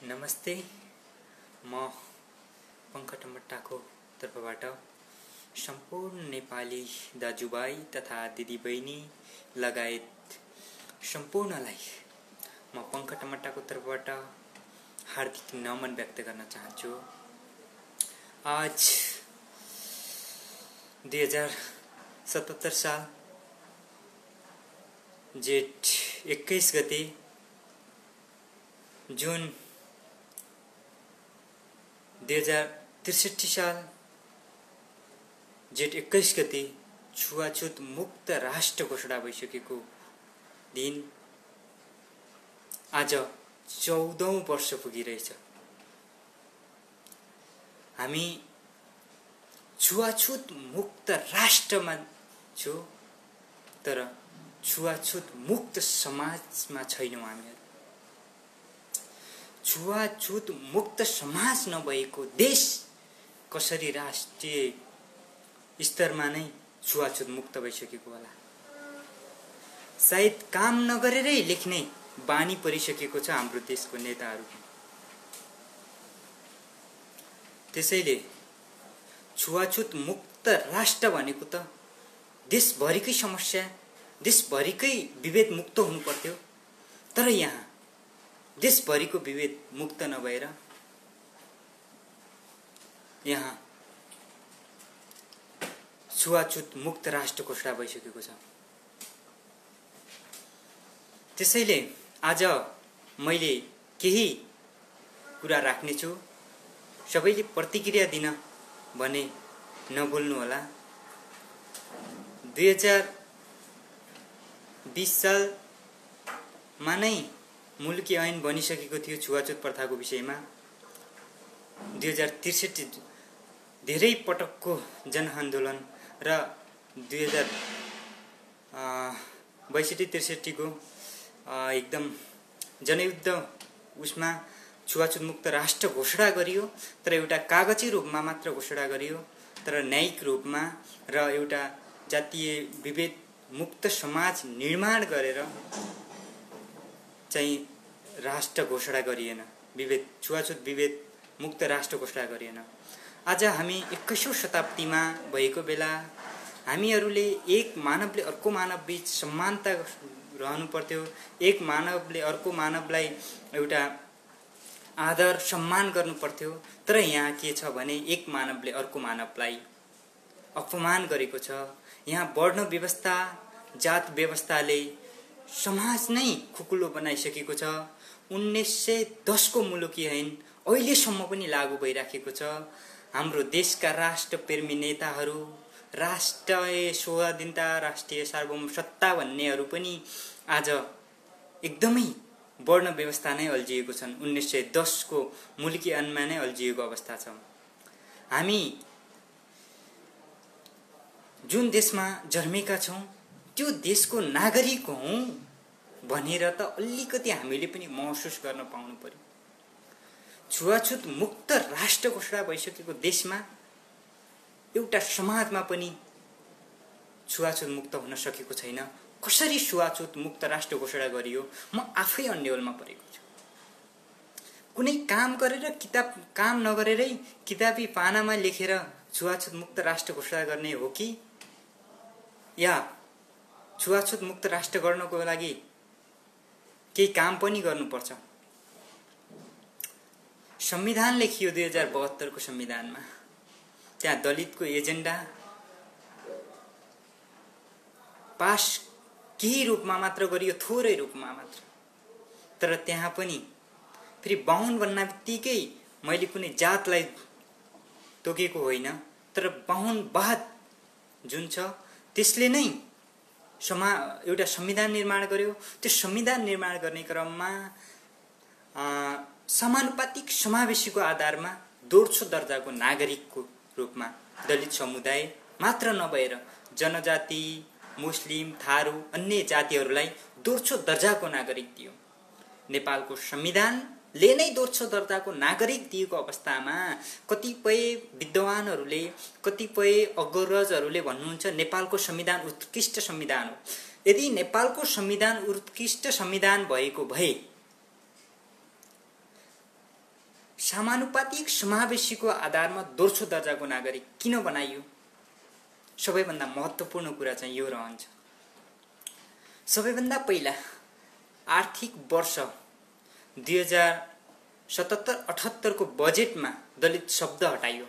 नमस्ते, म पङ्कटमट्टाको तर्फबाट सम्पूर्ण नेपाली दाजुभाइ तथा दिदीबहिनी लगायत सम्पूर्णलाई म पङ्कटमट्टाको तर्फबाट हार्दिक नमन व्यक्त गर्न चाहन्छु। आज 2077 साल जेठ 21 गते जुन 2063 साल जेठ 21 गते छुवाछुत मुक्त राष्ट्र घोषणा भइसकेको दिन आज 14औं वर्ष पुगिरहेछ। हामी छुवाछुत मुक्त राष्ट्रमा छौं, तर छुवाछुत मुक्त समाजमा छैनौं। हामीहरू छुवाछुत मुक्त समाज नभएको देश कसरी राष्ट्रिय स्तरमा नै छुवाछुत मुक्त भइसकेको होला। सायद काम नगरेरै लेख्ने बानी परिसकेको छ हाम्रो देशको नेताहरूको। त्यसैले छुवाछुत मुक्त राष्ट्र भनेको त देशभरिकै समस्या, देशभरिकै विभेद मुक्त हुनु पर्थ्यो। तर यहाँ देशभरिको विभेद मुक्त नभएर यहाँ छुवाछुत मुक्त राष्ट्र घोषणा भइसकेको छ। त्यसैले आज मैले केही कुरा राख्नेछु, सबैले प्रतिक्रिया दिन भने नभुल्नु होला। 2020 सालमा नै मुलुकी ऐन बनिसकेको थियो छुवाछुत प्रथाको विषयमा। 2063 धेरै पटकको जनआन्दोलन र 2062-63 को एकदम जनयुद्ध उसमा छुवाछुत मुक्त राष्ट्र घोषणा गरियो। तर एउटा कागजी रूपमा मात्र घोषणा गरियो, तर न्यायिक रूपमा र एउटा जातीय विभेद मुक्त समाज निर्माण गरेर चाहिँ राष्ट्र घोषणा गरिएन। छुवाछुत विभेद मुक्त राष्ट्र घोषणा गरिएन। आज हामी 21औं शताब्दीमा भएको बेला हामीहरूले एक मानवले अर्को मानव बीच समानता रहनु पर्थ्यो। एक मानवले अर्को मानवलाई एउटा आदर सम्मान गर्नु पर्थ्यो। तर यहाँ के छ भने एक मानवले अर्को मानवलाई अपमान गरेको छ। यहाँ वर्ण व्यवस्था, जात व्यवस्थाले समाज नै खुकुलो बनाइसकेको छ। 1910 को मुलुकी ऐन अहिलेसम्म पनि लागू भइराखेको छ। हाम्रो देशका राष्ट्रप्रेमी नेताहरू राष्ट्रिय स्वाधीनता, राष्ट्रिय सार्वभौम सत्ता भन्नेहरू पनि आज एकदमै वर्ण व्यवस्था नै अल्झिएको छन्। 1910 को मुलुकी ऐनमा नै अल्झिएको अवस्था छ। हामी जुन देशमा जन्मेका छौं त्यो देशको नागरिक हौं भनेर त अलिकति हामीले पनि महसुस गर्न पाउनु पर्यो। छुवाछुत मुक्त राष्ट्र घोषणा भइसकेको देशमा एउटा समाजमा पनि छुवाछुत मुक्त हुन सकेको छैन। कसरी छुवाछुत मुक्त राष्ट्र घोषणा गरियो, म आफै अन्यलमा परेको छु। कुनै काम गरेर काम नगरेरै किताबी पानामा लेखेर छुवाछुत मुक्त राष्ट्र घोषणा गर्ने हो कि, या छुवाछुत मुक्त राष्ट्र गर्नको लागि केही काम पनि गर्नुपर्छ। संविधान लेखियो 2072 को संविधानमा। त्यहाँ दलितको एजेन्डा पास केही रूपमा मात्र गरियो, थोरै रूपमा मात्र। तर त्यहाँ पनि फेरि 52 भन्ना बित्तिकै मैले कुनै जातलाई तोकेको होइन, तर 52 बाद जुन छ त्यसले नै एउटा संविधान निर्माण गर्यो। त्यो संविधान निर्माण गर्ने क्रममा समानुपातिक समावेशीको आधारमा दोस्रो दर्जाको नागरिकको रूपमा दलित समुदाय मात्र नभएर जनजाति, मुस्लिम, थारू, अन्य जातिहरूलाई दोस्रो दर्जाको नागरिक दियो। नेपालको संविधानले नै दोस्रो दर्जाको नागरिक दिएको अवस्थामा कतिपय विद्वानहरूले, कतिपय अग्रजहरूले भन्नुहुन्छ नेपालको संविधान उत्कृष्ट संविधान हो। यदि नेपालको संविधान उत्कृष्ट संविधान भएको भए समानुपातिक समावेशीको आधारमा दोस्रो दर्जाको नागरिक किन बनाइयो? सबैभन्दा महत्त्वपूर्ण कुरा चाहिँ यो रहन्छ। सबैभन्दा पहिला आर्थिक वर्ष 2077-78 को बजेटमा दलित शब्द हटाइयो।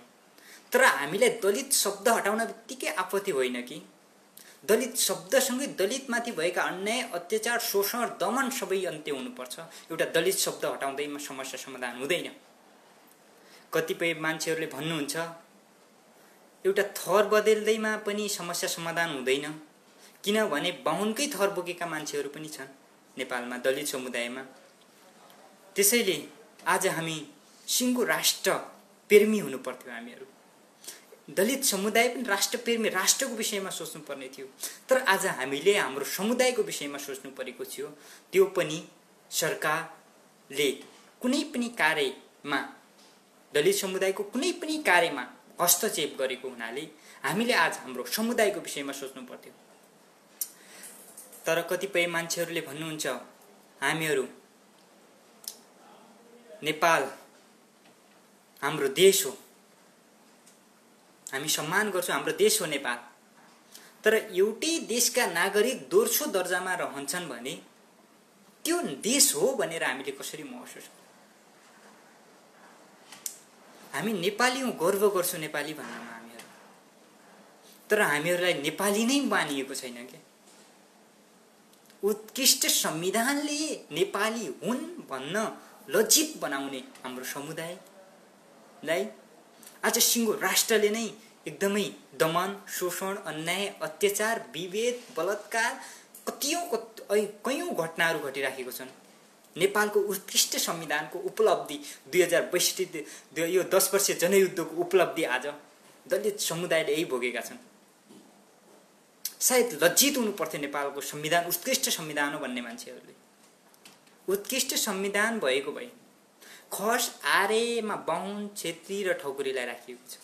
तर हामीलाई दलित शब्द हटाउन बित्तिकै आपत्ति होइन कि दलित शब्दसँगै दलितमाथि भएका अन्याय, अत्याचार, शोषण, दमन सबै अन्त्य हुनुपर्छ। एउटा दलित शब्द हटाउँदैमा समस्या समाधान हुँदैन। कतिपय मान्छेहरूले भन्नुहुन्छ एउटा थर बदल्दैमा पनि समस्या समाधान हुँदैन, किनभने बाहुनकै थर बोकेका मान्छेहरू पनि छन् नेपालमा दलित समुदायमा। त्यसैले आज हामी सिङ्गो राष्ट्र प्रेमी हुनु पर्थ्यो। हामीहरू दलित समुदाय पनि राष्ट्रप्रेमी, राष्ट्रको विषयमा सोच्नु पर्ने थियो। तर आज हामीले हाम्रो समुदायको विषयमा सोच्नु परेको थियो। त्यो पनि सरकारले कुनै पनि कार्यमा, दलित समुदायको कुनै पनि कार्यमा हस्तक्षेप गरेको हुनाले हामीले आज हाम्रो समुदायको विषयमा सोच्नु पर्थ्यो। तर कतिपय मान्छेहरूले भन्नुहुन्छ हामीहरू नेपाल हाम्रो देश हो, हामी सम्मान गर्छौँ, हाम्रो देश हो नेपाल। तर एउटै देशका नागरिक दोस्रो दर्जामा रहन्छन् भने त्यो देश हो भनेर हामीले कसरी महसुस? हामी नेपाली हौँ, गर्व गर्छौँ नेपाली भन्नमा हामीहरू। तर हामीहरूलाई नेपाली नै मानिएको छैन के? उत्कृष्ट संविधानले नेपाली हुन् भन्न लज्जित बनाउने हाम्रो समुदायलाई आज सिङ्गो राष्ट्रले नै एकदमै दमन, शोषण, अन्याय, अत्याचार, विभेद, बलात्कार, कयौं घटनाहरू घटिराखेको छन्। नेपालको उत्कृष्ट संविधानको उपलब्धि 2062 यो 10 वर्षीय जनयुद्धको उपलब्धि आज दलित समुदायले यही भोगेका छन्। सायद लज्जित हुनु पर्थ्यो नेपालको संविधान उत्कृष्ट संविधान हो भन्ने मान्छेहरूले। उत्कृष्ट संविधान भएको भए खस आर्यमा बाहुन, क्षेत्री र ठकुरीलाई राखिएको छ।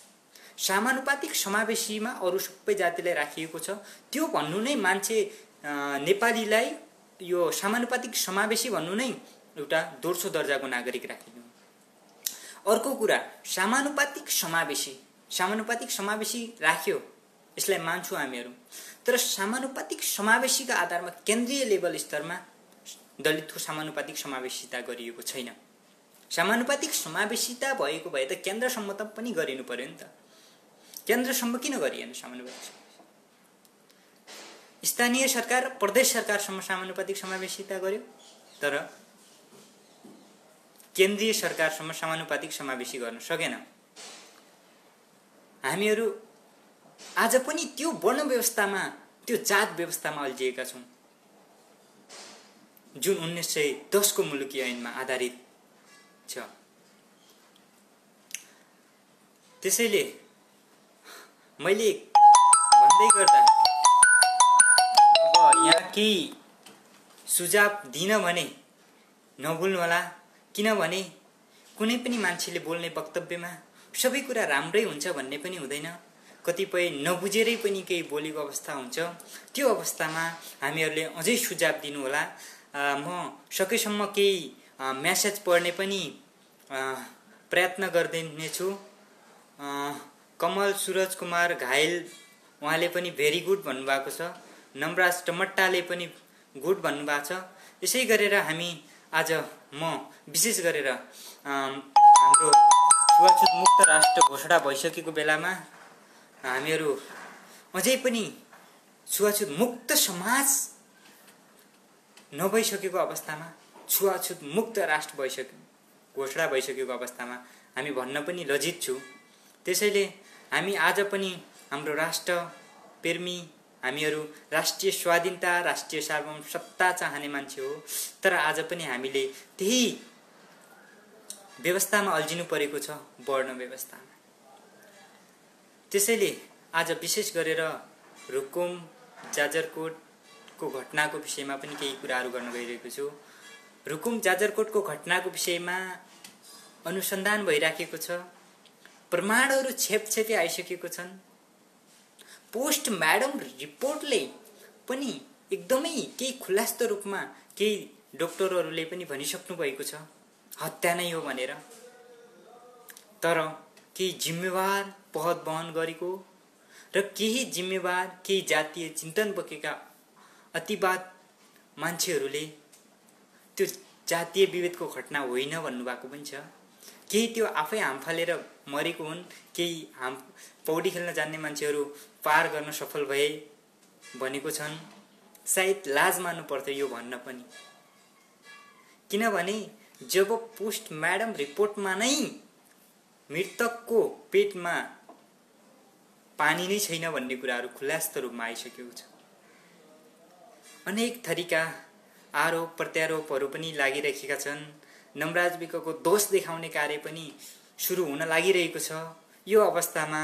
समानुपातिक समावेशीमा अरू सबै जातिलाई राखिएको छ। त्यो भन्नु नै मान्छे नेपालीलाई यो समानुपातिक समावेशी भन्नु नै एउटा दोस्रो दर्जाको नागरिक राखिनु। अर्को कुरा समानुपातिक समावेशी राख्यो, यसलाई मान्छौँ हामीहरू। तर समानुपातिक समावेशीका आधारमा केन्द्रीय लेभल स्तरमा दलितको समानुपातिक समावेशिता गरिएको छैन। समानुपातिक समावेशिता भएको भए त केन्द्रसम्म त पनि गरिनु पर्यो नि त। केन्द्रसम्म किन गरिएन समानुपातिक? स्थानीय सरकार र प्रदेश सरकारसम्म समानुपातिक समावेशिता गर्यो, तर केन्द्रीय सरकारसम्म समानुपातिक समावेशी गर्न सकेन। हामीहरू आज पनि त्यो वर्ण व्यवस्थामा, त्यो जात व्यवस्थामा अल्झिएका छौँ जुन 1910 को मुलुकी ऐनमा आधारित छ। त्यसैले मैले भन्दै गर्दा अब यहाँ केही सुझाव दिन भने नभुल्नु होला, किनभने कुनै पनि मान्छेले बोल्ने वक्तव्यमा सबै कुरा राम्रै हुन्छ भन्ने पनि हुँदैन। कतिपय नबुझेरै पनि केही बोलेको अवस्था हुन्छ। त्यो अवस्थामा हामीहरूले अझै सुझाव दिनु होला। म सकेसम्म केही मेसेज पढ्ने पनि प्रयत्न गर्दैछु। कमल सूरज कुमार घायल, उहाँले पनि भेरी गुड भन्नुभएको छ। नमराज टमट्टाले पनि गुड भन्नुभएको छ। यसै गरेर हामी आज म विशेष गरेर हाम्रो छुवाछुत मुक्त राष्ट्र घोषणा भइसकेको बेलामा हामीहरू अझै पनि छुवाछुत मुक्त समाज नभइसकेको अवस्थामा, छुवाछुत मुक्त राष्ट्र घोषणा भइसकेको अवस्थामा हामी भन्न पनि लज्जित छु। त्यसैले हामी आज पनि हाम्रो राष्ट्र प्रेमी, हामीहरू राष्ट्रिय स्वाधीनता, राष्ट्रिय सार्वभौम सत्ता चाहने मान्छे हो। तर आज पनि हामीले त्यही व्यवस्थामा अल्झिनु परेको छ, वर्ण व्यवस्थामा। त्यसैले आज विशेष गरेर रुकुम जाजरकोटको घटनाको विषयमा पनि केही कुराहरू गर्न गइरहेको छु। रुकुम जाजरकोटको घटनाको विषयमा अनुसन्धान भइराखेको छ। प्रमाणहरू छेपछेपे आइसकेको छन्। पोस्टमार्टम रिपोर्टले पनि एकदमै केही खुलास्त रूपमा केही डाक्टरहरूले पनि भनिसक्नु भएको छ हत्या नै हो भनेर। तर केही जिम्मेवार पद वहन गरेको र केही जिम्मेवार केही जातीय चिन्तन बोकेका अतिवाद मान्छेहरूले त्यो जातीय विभेदको घटना होइन भन्नुभएको पनि छ। केही त्यो आफै हाम फालेर मरेको हुन्, केही पौडी खेल्न जान्ने मान्छेहरू पार गर्न सफल भए भनेको छन्। सायद लाज मान्नु पर्थ्यो यो भन्न पनि, किनभने जब पोस्टमार्टम रिपोर्टमा नै मृतकको पेटमा पानी नै छैन भन्ने कुराहरू खुलास्त रूपमा आइसकेको छ। अनेक थरीका आरोप प्रत्यारोपहरू पनि लागिरहेका छन्। नमराज विकको दोष देखाउने कार्य पनि सुरु हुन लागिरहेको छ। यो अवस्थामा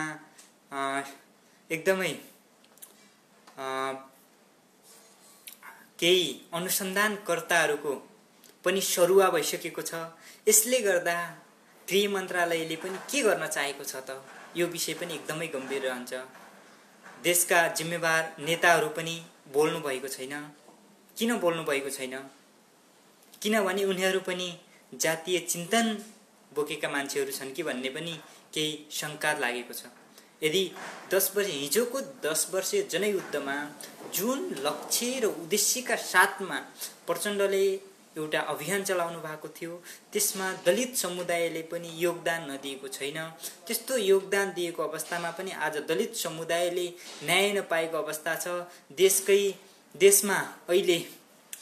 एकदमै केही अनुसन्धानकर्ताहरूको पनि सरुवा भइसकेको छ। यसले गर्दा गृह मन्त्रालयले पनि के गर्न चाहेको छ त, यो विषय पनि एकदमै गम्भीर रहन्छ। देशका जिम्मेवार नेताहरू पनि बोल्नु भएको छैन। किन बोल्नु भएको छैन? किनभने उनीहरू पनि जातीय चिन्तन बोकेका मान्छेहरू छन् कि भन्ने पनि केही शङ्का लागेको छ। यदि 10 वर्ष हिजोको 10 वर्षीय जनयुद्धमा जुन लक्ष्य र उद्देश्यका साथमा प्रचण्डले एउटा अभियान चलाउनु भएको थियो, त्यसमा दलित समुदायले पनि योगदान नदिएको छैन। त्यस्तो योगदान दिएको अवस्थामा पनि आज दलित समुदायले न्याय नपाएको अवस्था छ। देशमा अहिले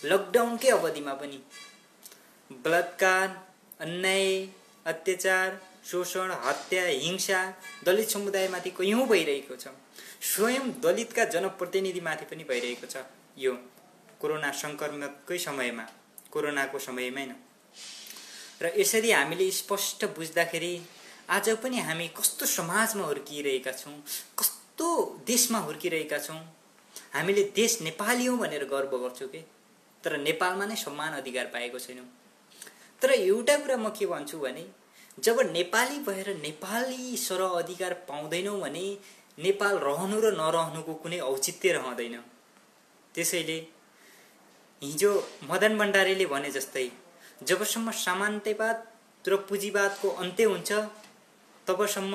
लकडाउनकै अवधिमा पनि बलात्कार, अन्याय, अत्याचार, शोषण, हत्या, हिंसा दलित समुदायमाथि कयौं भइरहेको छ। स्वयं दलितका जनप्रतिनिधिमाथि पनि भइरहेको छ। यो कोरोना संक्रमणकै समयमा, कोरोनाको समयमै न। र यसरी हामीले स्पष्ट बुझ्दाखेरि आज पनि हामी कस्तो समाजमा हुर्किरहेका छौं, कस्तो देशमा हुर्किरहेका छौं। हामीले देश नेपाली हौं भनेर गर्व गर्छौं के, तर नेपालमा नै समान अधिकार पाएको छैनौं। तर एउटा कुरा म के भन्छु भने, जब नेपाली भएर नेपाली सरह अधिकार पाउँदैनौं भने नेपाल रहनु र नरहनुको कुनै औचित्य रहँदैन। त्यसैले हिजो मदन भण्डारीले भने जस्तै, जबसम्म सामन्तवाद र पुँजीवादको अन्त्य हुन्छ तबसम्म,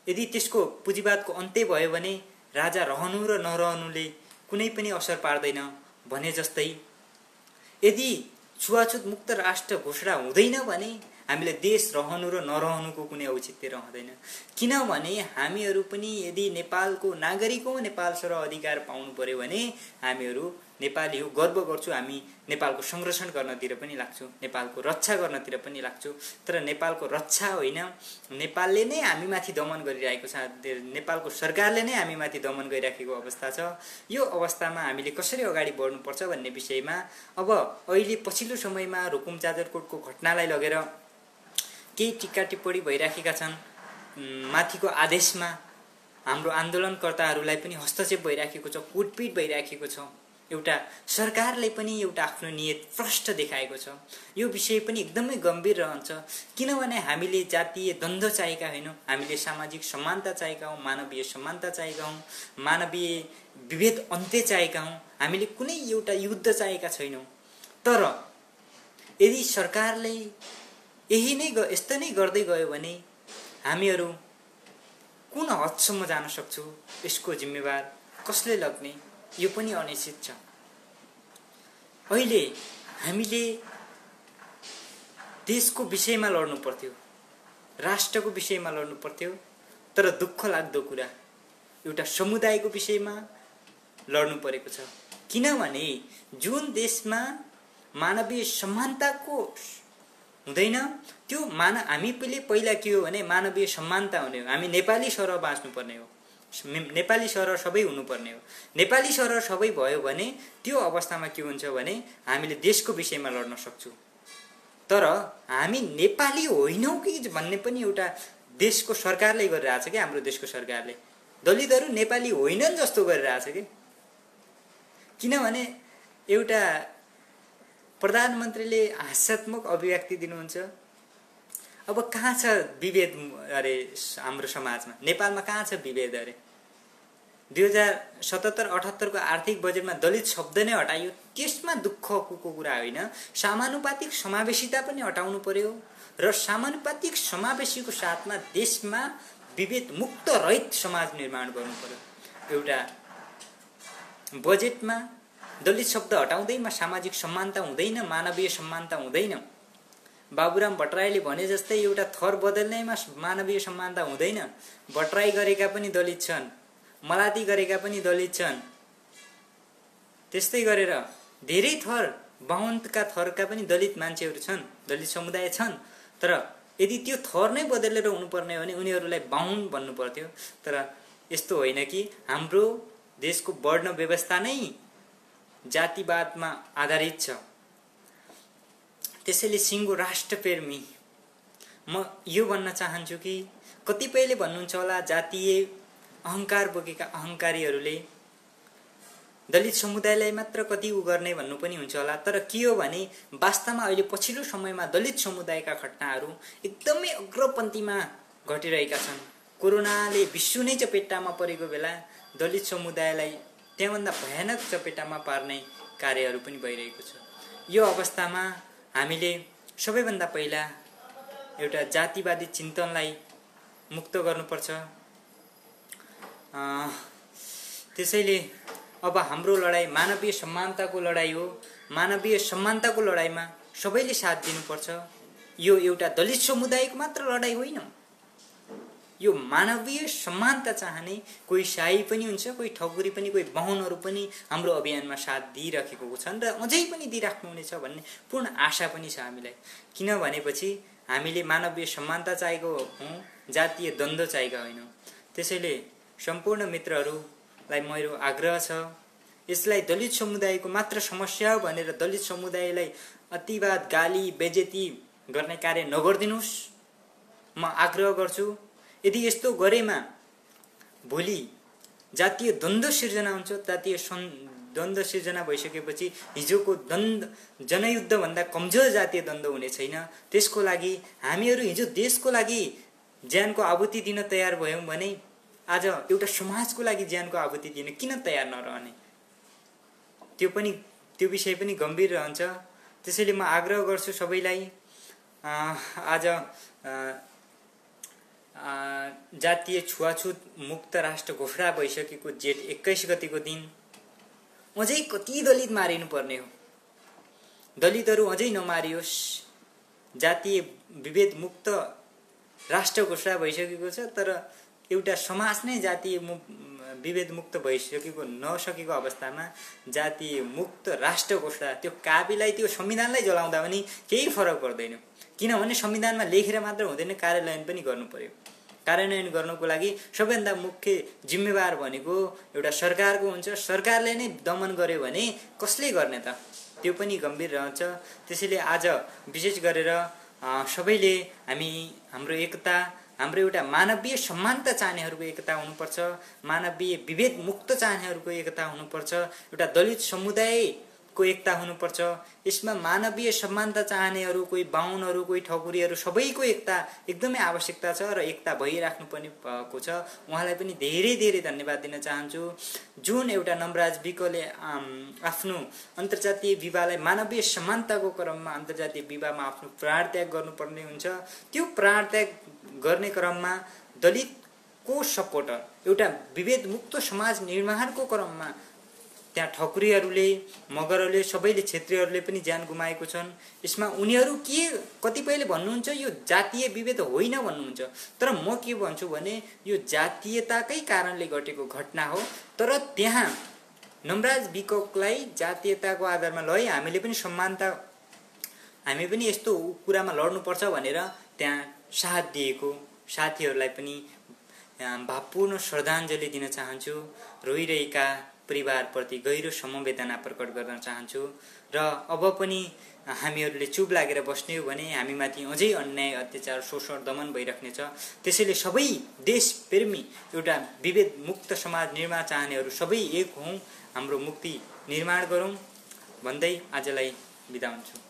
यदि त्यसको पुँजीवादको अन्त्य भयो भने राजा रहनु र नरहनुले कुनै पनि असर पार्दैन भने जस्तै, यदि छुवाछुत मुक्त राष्ट्र घोषणा हुँदैन भने हामीले देश रहनु र नरहनुको कुनै औचित्य रहँदैन। किनभने हामीहरू पनि यदि नेपालको नागरिक हौं, नेपाल सरह अधिकार पाउनु पर्यो भने हामीहरू नेपाली हो, गर्व गर्छु। हामी नेपालको संरक्षण गर्नतिर पनि लाग्छौं, नेपालको रक्षा गर्नतिर पनि लाग्छौं। तर नेपालको रक्षा होइन, नेपालले नै हामीमाथि दमन गरिरहेको छ। नेपालको सरकारले नै हामीमाथि दमन गरिराखेको अवस्था छ। यो अवस्थामा हामीले कसरी अगाडि बढ्नुपर्छ भन्ने विषयमा अब अहिले पछिल्लो समयमा रुकुम जाजरकोटको घटनालाई लगेर केही टिक्का टिप्पणी भइराखेका छन्। माथिको आदेशमा हाम्रो आन्दोलनकर्ताहरूलाई पनि हस्तक्षेप भइराखेको छ, कुटपिट भइराखेको छ। एउटा सरकारले पनि एउटा आफ्नो नियत प्रष्ट देखाएको छ। यो विषय पनि एकदमै गम्भीर रहन्छ। किनभने हामीले जातीय द्वन्द्व चाहेका होइनौं, हामीले सामाजिक समानता चाहेका हौं, मानवीय समानता चाहेका हौं, मानवीय विभेद अन्त्य चाहेका हौं। हामीले कुनै एउटा युद्ध चाहेका छैनौं। तर यदि सरकारले यस्तो नै गर्दै गयो भने हामीहरू कुन हदसम्म जान सक्छौं, यसको जिम्मेवार कसले लग्ने, यो पनि अनिश्चित छ। अहिले हामीले देशको विषयमा लड्नु पर्थ्यो, राष्ट्रको विषयमा लड्नु पर्थ्यो। तर दुःख लाग्दो कुरा, एउटा समुदायको विषयमा लड्नु परेको छ। किनभने जुन देशमा मानवीय समानताको हुँदैन, त्यो हामी पहिला के हो भने मानवीय समानता हुने हो। हामी नेपाली सरह बाँच्नु पर्ने हो, नेपाली सरह सबै हुनुपर्ने हो। नेपाली सरह सबै भयो भने त्यो अवस्थामा के हुन्छ भने हामीले देशको विषयमा लड्न सक्छौं। तर हामी नेपाली होइनौं कि भन्ने पनि एउटा देशको सरकारले गरिरहेछ के, हाम्रो देशको सरकारले दलितहरू नेपाली होइनन् जस्तो गरिरहेछ के। किनभने एउटा प्रधानमन्त्रीले हास्यात्मक अभिव्यक्ति दिनुहुन्छ, अब कहाँ छ विभेद अरे हाम्रो समाजमा, नेपालमा कहाँ छ विभेद अरे। 2077-78 को आर्थिक बजेटमा दलित शब्द नै हटाइयो। त्यसमा दुःखको कुरा होइन, समानुपातिक समावेशिता पनि हटाउनु पर्यो र समानुपातिक समावेशीको साथमा देशमा विभेद मुक्त रहित समाज निर्माण गर्नु पर्यो। एउटा बजेटमा दलित शब्द हटाउँदैमा सामाजिक समानता हुँदैन, मानवीय समानता हुँदैन। बाबुराम भट्टराईले भने जस्तै एउटा थर बदल्नेमा मानवीय समानता हुँदैन। भट्टराई गरेका पनि दलित छन्, मलाती गरेका पनि दलित छन्। त्यस्तै गरेर धेरै थर बाहुनका थरका पनि दलित मान्छेहरू छन्, दलित समुदाय छन्। तर यदि त्यो थर नै बदलेर हुनुपर्ने हो भने उनीहरूलाई बाहुन भन्नु पर्थ्यो। तर यस्तो होइन कि हाम्रो देशको वर्ण व्यवस्था नै जातिवादमा आधारित छ। त्यसैले सिङ्गो राष्ट्रप्रेमी म यो भन्न चाहन्छु कि कतिपयले भन्नुहुन्छ होला जातीय अहंकार बोकेका अहंकारीहरूले दलित समुदायलाई मात्र कति गर्ने भन्नु पनि हुन्छ होला। तर के हो भने वास्तवमा अहिले पछिल्लो समयमा दलित समुदायका घटनाहरू एकदमै अग्रपन्थीमा घटिरहेका छन्। कोरोनाले विश्व नै चपेटामा परेको बेला दलित समुदायलाई त्यहाँभन्दा भयानक चपेटामा पार्ने कार्यहरू पनि भइरहेको छ। यो अवस्थामा हामीले सबैभन्दा पहिला एउटा जातिवादी चिन्तनलाई मुक्त गर्नुपर्छ। त्यसैले अब हाम्रो लडाई मानवीय समानताको लडाई हो। मानवीय समानताको लडाईमा सबैले साथ दिनुपर्छ। यो एउटा दलित समुदायको मात्र लडाई होइन। यो मानवीय समानता चाहने कोही शाही पनि हुन्छ, कोही ठकुरी पनि, कोही बाहुनहरू पनि हाम्रो अभियानमा साथ दिइराखेको छन् र अझै पनि दिइराख्नुहुनेछ भन्ने पूर्ण आशा पनि छ हामीलाई। किनभनेपछि हामीले मानवीय समानता चाहेको हौँ, जातीय द्वन्द्व चाहेका होइनौँ। त्यसैले सम्पूर्ण मित्रहरूलाई मेरो आग्रह छ, यसलाई दलित समुदायको मात्र समस्या हो भनेर दलित समुदायलाई अतिवाद, गाली, बेइज्जती गर्ने कार्य नगरिदिनुस्। म आग्रह गर्छु। यदि यस्तो गरेमा भोलि जातीय द्वन्द्व सिर्जना हुन्छ। जातीय द्वन्द्व सिर्जना भइसकेपछि हिजोको जनयुद्धभन्दा कमजोर जातीय द्वन्द्व हुने छैन। त्यसको लागि हामीहरू हिजो देशको लागि ज्यानको आहुति दिन तयार भयौँ भने आज एउटा समाजको लागि ज्यानको आहुति दिन किन तयार नरहने? त्यो विषय पनि गम्भीर रहन्छ। त्यसैले म आग्रह गर्छु सबैलाई, आज जातीय छुवाछुत मुक्त राष्ट्र घोषणा भइसकेको जेठ 21 गतिको दिन अझै कति दलित मारिनु पर्ने हो? दलितहरू अझै नमारियोस्। जातीय विभेद मुक्त राष्ट्र घोषणा भइसकेको छ, तर एउटा समाज नै जातीय विभेद मुक्त भइसकेको नसकेको अवस्थामा जातीय मुक्त राष्ट्र घोषणा, त्यो काबीलाई, त्यो संविधानलाई जलाउँदा पनि केही फरक पर्दैन। किनभने संविधानमा लेखेर मात्र हुँदैन, कार्यान्वयन पनि गर्नु पर्यो। कार्यान्वयन गर्नुको लागि सबैभन्दा मुख्य जिम्मेवार भनेको एउटा सरकारको हुन्छ। सरकारले नै दमन गर्यो भने कसले गर्ने त? त्यो पनि गम्भीर रहन्छ। त्यसैले आज विशेष गरेर सबैले हाम्रो एकता, हाम्रो एउटा मानवीय समानता चाहनेहरूको एकता हुनुपर्छ, मानवीय विभेद मुक्त चाहनेहरूको एकता हुनुपर्छ, एउटा दलित समुदायको एकता हुनुपर्छ। यसमा मानवीय समानता चाहनेहरू, कोही बाहुनहरू, कोही ठकुरीहरू, सबैको एकता एकदमै आवश्यकता छ र एकता भइराख्नु पनि भएको छ। उहाँलाई पनि धेरै धेरै धन्यवाद दिन चाहन्छु। जुन एउटा नमराज विकले आफ्नो अन्तर्जातीय विवाहलाई मानवीय समानताको क्रममा अन्तर्जातीय विवाहमा आफ्नो प्राण त्याग गर्नुपर्ने हुन्छ। त्यो प्राण त्याग गर्ने क्रममा दलितको सपोर्टर, एउटा विभेद मुक्त समाज निर्माणको क्रममा त्यहाँ ठकुरीहरूले, मगरहरूले, सबैले, क्षेत्रीहरूले पनि ज्यान गुमाएको छन्। यसमा उनीहरू कतिपयले भन्नुहुन्छ यो जातीय विभेद होइन भन्नुहुन्छ। तर म के भन्छु भने यो जातीयताकै कारणले घटेको घटना हो। तर त्यहाँ नमराज विकलाई जातीयताको आधारमा ल हामीले पनि समानता, हामी पनि यस्तो कुरामा लड्नुपर्छ भनेर त्यहाँ साथ दिएको साथीहरूलाई पनि भावपूर्ण श्रद्धाञ्जली दिन चाहन्छु। रोइरहेका परिवारप्रति गहिरो समवेदना प्रकट गर्न चाहन्छु। र अब पनि हामीहरूले चुप लागेर बस्ने हो भने हामीमाथि अझै अन्याय, अत्याचार, शोषण, दमन भइराख्नेछ। त्यसैले सबै देशप्रेमी, एउटा विभेद मुक्त समाज निर्माण चाहनेहरू सबै एक हौँ, हाम्रो मुक्ति निर्माण गरौँ भन्दै आजलाई बिदा हुन्छु।